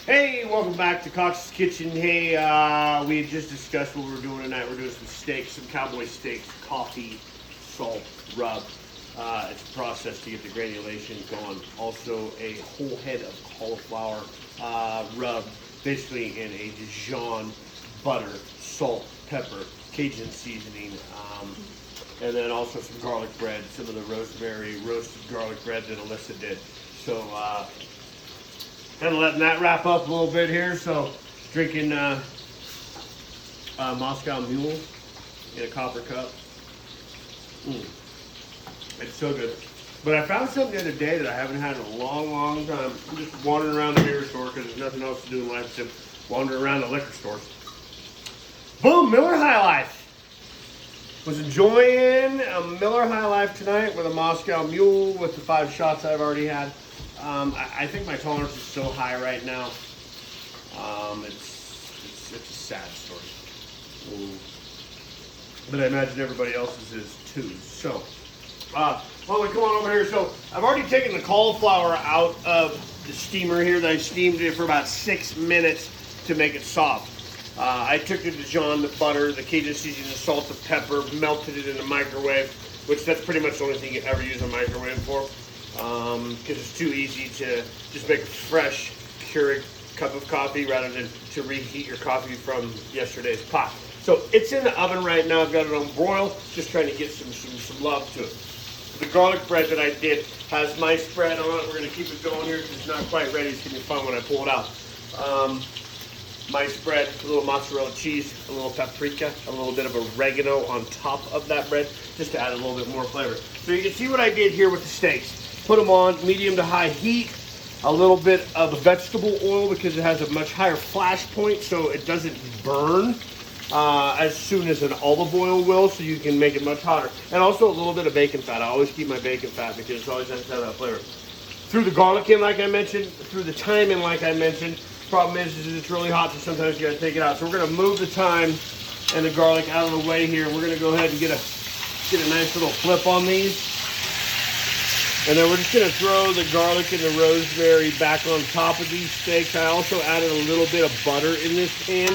Hey, welcome back to Cox's Kitchen. Hey, we had just discussed what we were doing tonight. We're doing some steaks, some Cowboy steaks, coffee, salt, rub. It's a process to get the granulation going. Also, a whole head of cauliflower rub, basically in a Dijon, butter, salt, pepper, Cajun seasoning, and then also some garlic bread, some of the rosemary roasted garlic bread that Alyssa did. So, kind of letting that wrap up a little bit here. So, drinking Moscow Mule in a copper cup. It's so good. But I found something the other day that I haven't had in a long, long time. I'm just wandering around the beer store because there's nothing else to do in life except wander around the liquor stores. Boom, Miller High Life. Was enjoying a Miller High Life tonight with a Moscow Mule with the 5 shots I've already had. I think my tolerance is so high right now. It's a sad story. But I imagine everybody else's is too. So, well, we come on over here. So I've already taken the cauliflower out of the steamer here. That I steamed it for about 6 minutes to make it soft. I took the Dijon, the butter, the Cajun seasoning, the salt, the pepper, melted it in the microwave, which that's pretty much the only thing you ever use a microwave for. Because it's too easy to just make a fresh Keurig cup of coffee rather than to reheat your coffee from yesterday's pot. So it's in the oven right now. I've got it on broil, just trying to get some love to it. The garlic bread that I did has my spread on it. We're going to keep it going here because it's not quite ready. It's going to be fun when I pull it out. My spread, a little mozzarella cheese, a little paprika, a little bit of oregano on top of that bread, just to add a little bit more flavor. So you can see what I did here with the steaks. Put them on medium to high heat, a little bit of vegetable oil because it has a much higher flash point so it doesn't burn as soon as an olive oil will, so you can make it much hotter. And also a little bit of bacon fat. I always keep my bacon fat because it's always has to have that flavor. Threw the garlic in like I mentioned, threw the thyme in like I mentioned. Problem is it's really hot, so sometimes you gotta take it out. So we're gonna move the thyme and the garlic out of the way here. We're gonna go ahead and get a nice little flip on these. And then we're just going to throw the garlic and the rosemary back on top of these steaks. I also added a little bit of butter in this pan.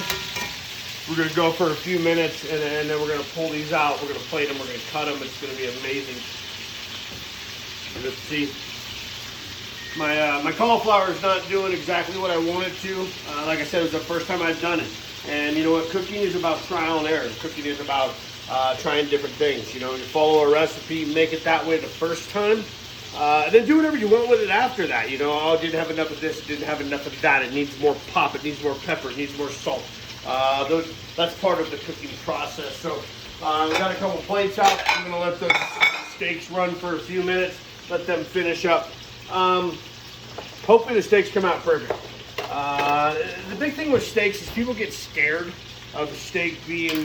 We're going to go for a few minutes, and then we're going to pull these out. We're going to plate them. We're going to cut them. It's going to be amazing. Let's see. My cauliflower is not doing exactly what I want it to. Like I said, it was the first time I've done it. And you know what? Cooking is about trial and error. Cooking is about trying different things. You know, you follow a recipe, make it that way the first time. And then do whatever you want with it after that. You know, oh, it didn't have enough of this, it didn't have enough of that. It needs more pop, it needs more pepper, it needs more salt. That's part of the cooking process. So we got a couple plates out. I'm going to let those steaks run for a few minutes, let them finish up. Hopefully the steaks come out perfect. The big thing with steaks is people get scared of the steak being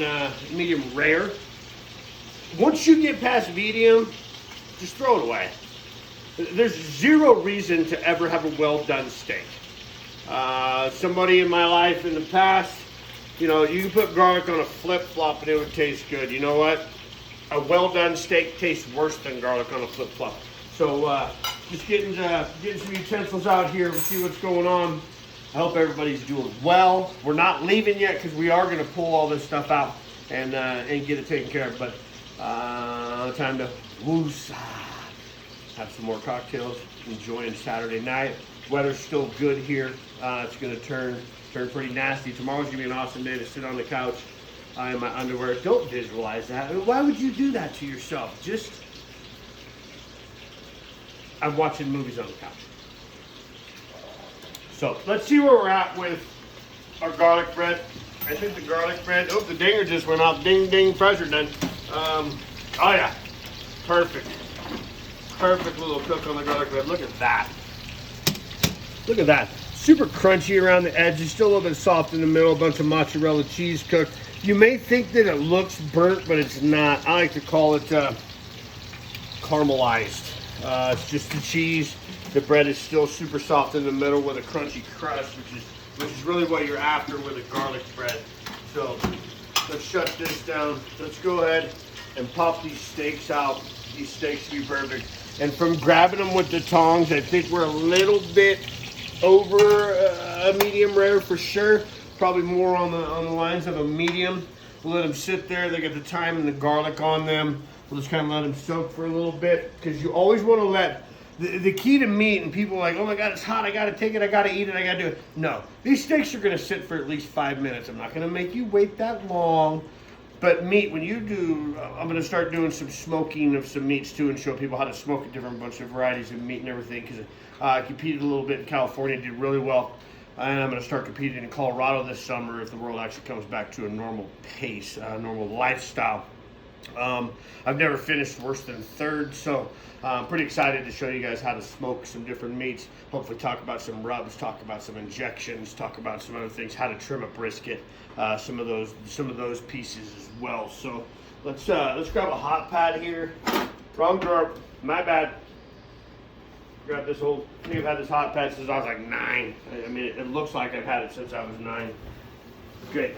medium rare. Once you get past medium, just throw it away. There's zero reason to ever have a well-done steak. Somebody in my life in the past, you know, you can put garlic on a flip-flop and it would taste good. You know what? A well-done steak tastes worse than garlic on a flip-flop. So just getting some utensils out here to see what's going on. I hope everybody's doing well. We're not leaving yet because we are going to pull all this stuff out and get it taken care of. But time to woosah. Have some more cocktails, enjoying Saturday night. Weather's still good here. It's gonna turn pretty nasty. Tomorrow's gonna be an awesome day to sit on the couch in my underwear. Don't visualize that. Why would you do that to yourself? Just, I'm watching movies on the couch. So let's see where we're at with our garlic bread. I think the garlic bread, oh, the dinger just went off. Ding, ding, pressure done. Oh yeah, perfect. Perfect little cook on the garlic bread. Look at that. Look at that. Super crunchy around the edges. Still a little bit soft in the middle. A bunch of mozzarella cheese cooked. You may think that it looks burnt, but it's not. I like to call it caramelized. It's just the cheese. The bread is still super soft in the middle with a crunchy crust, which is really what you're after with a garlic bread. So let's shut this down. Let's go ahead and pop these steaks out. These steaks should be perfect. And from grabbing them with the tongs, I think we're a little bit over a medium rare for sure. Probably more on the lines of a medium. We'll let them sit there. They get the thyme and the garlic on them. We'll just kind of let them soak for a little bit, because you always want to let the key to meat, and people are like, oh my God, it's hot, I gotta take it, I gotta eat it, I gotta do it. No, these steaks are gonna sit for at least 5 minutes. I'm not gonna make you wait that long. But meat, when you do, I'm gonna start doing some smoking of some meats too, and show people how to smoke a different bunch of varieties of meat and everything, because I competed a little bit in California, did really well. And I'm gonna start competing in Colorado this summer if the world actually comes back to a normal pace, normal lifestyle. I've never finished worse than third, so I'm pretty excited to show you guys how to smoke some different meats. Hopefully talk about some rubs, talk about some injections, talk about some other things, how to trim a brisket, some of those pieces as well. So let's grab a hot pad here. Wrong drawer, my bad. Grab this whole, I think I've had this hot pad since I was like 9. I mean, it looks like I've had it since I was 9. Good.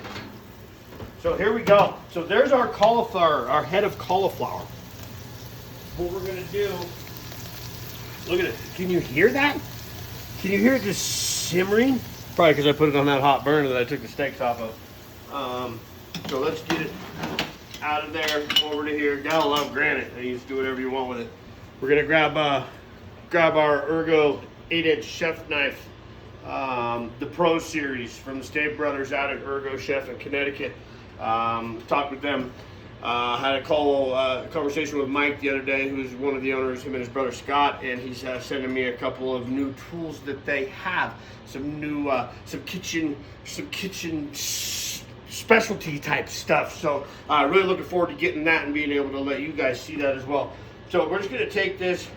So here we go. So there's our cauliflower, our head of cauliflower. What we're gonna do, look at it. Can you hear that? Can you hear it just simmering? Probably because I put it on that hot burner that I took the steaks off of. So let's get it out of there, over to here. Gotta love granite. You just do whatever you want with it. We're gonna grab our Ergo 8-inch chef knife, the Pro Series from the Stave Brothers out at Ergo Chef in Connecticut. Talked with them. Had a conversation with Mike the other day, who's one of the owners, him and his brother Scott, and he's sending me a couple of new tools that they have. Some new, some kitchen specialty type stuff. So really looking forward to getting that and being able to let you guys see that as well. So we're just gonna take this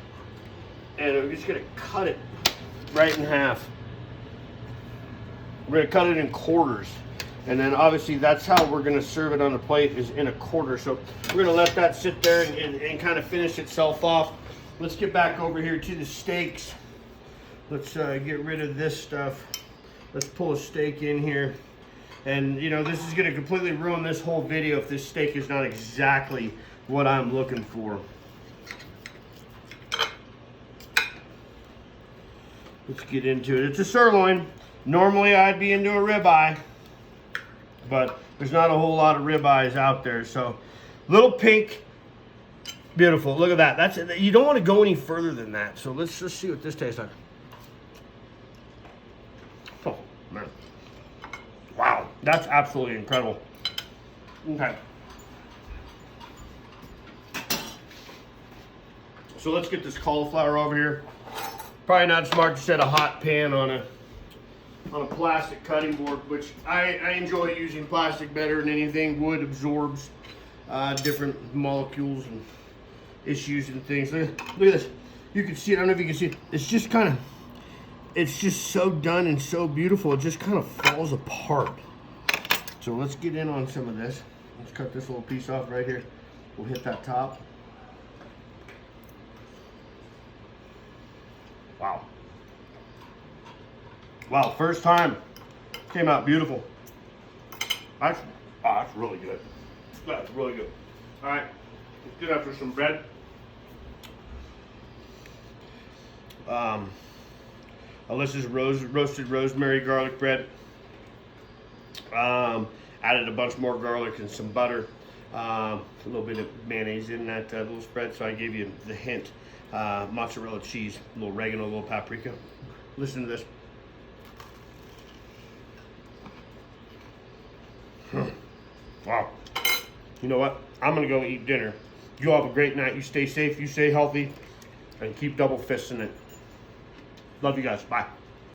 and we're just gonna cut it right in half. We're gonna cut it in quarters. And then obviously that's how we're gonna serve it on the plate, is in a quarter. So we're gonna let that sit there and kind of finish itself off. Let's get back over here to the steaks. Let's get rid of this stuff. Let's pull a steak in here. And you know, this is gonna completely ruin this whole video if this steak is not exactly what I'm looking for. Let's get into it. It's a sirloin. Normally I'd be into a ribeye, but there's not a whole lot of ribeyes out there. So little pink, beautiful. Look at that. That's, you don't want to go any further than that. So let's just see what this tastes like. Oh man, wow, that's absolutely incredible. Okay, so let's get this cauliflower over here. Probably not smart to set a hot pan on a plastic cutting board, which I enjoy using plastic better than anything. Wood absorbs different molecules and issues and things. Look at this. You can see it. I don't know if you can see it. It's just kind of, it's just so done and so beautiful. It just kind of falls apart. So let's get in on some of this. Let's cut this little piece off right here. We'll hit that top. Wow. Wow, first time. Came out beautiful. That's really good. That's really good. All right, let's get after some bread. Alyssa's roasted rosemary garlic bread. Added a bunch more garlic and some butter. A little bit of mayonnaise in that little spread, so I gave you the hint. Mozzarella cheese, a little oregano, a little paprika. Listen to this. Wow. You know what? I'm gonna go eat dinner. You all have a great night. You stay safe, you stay healthy, and keep double fisting it. Love you guys. Bye.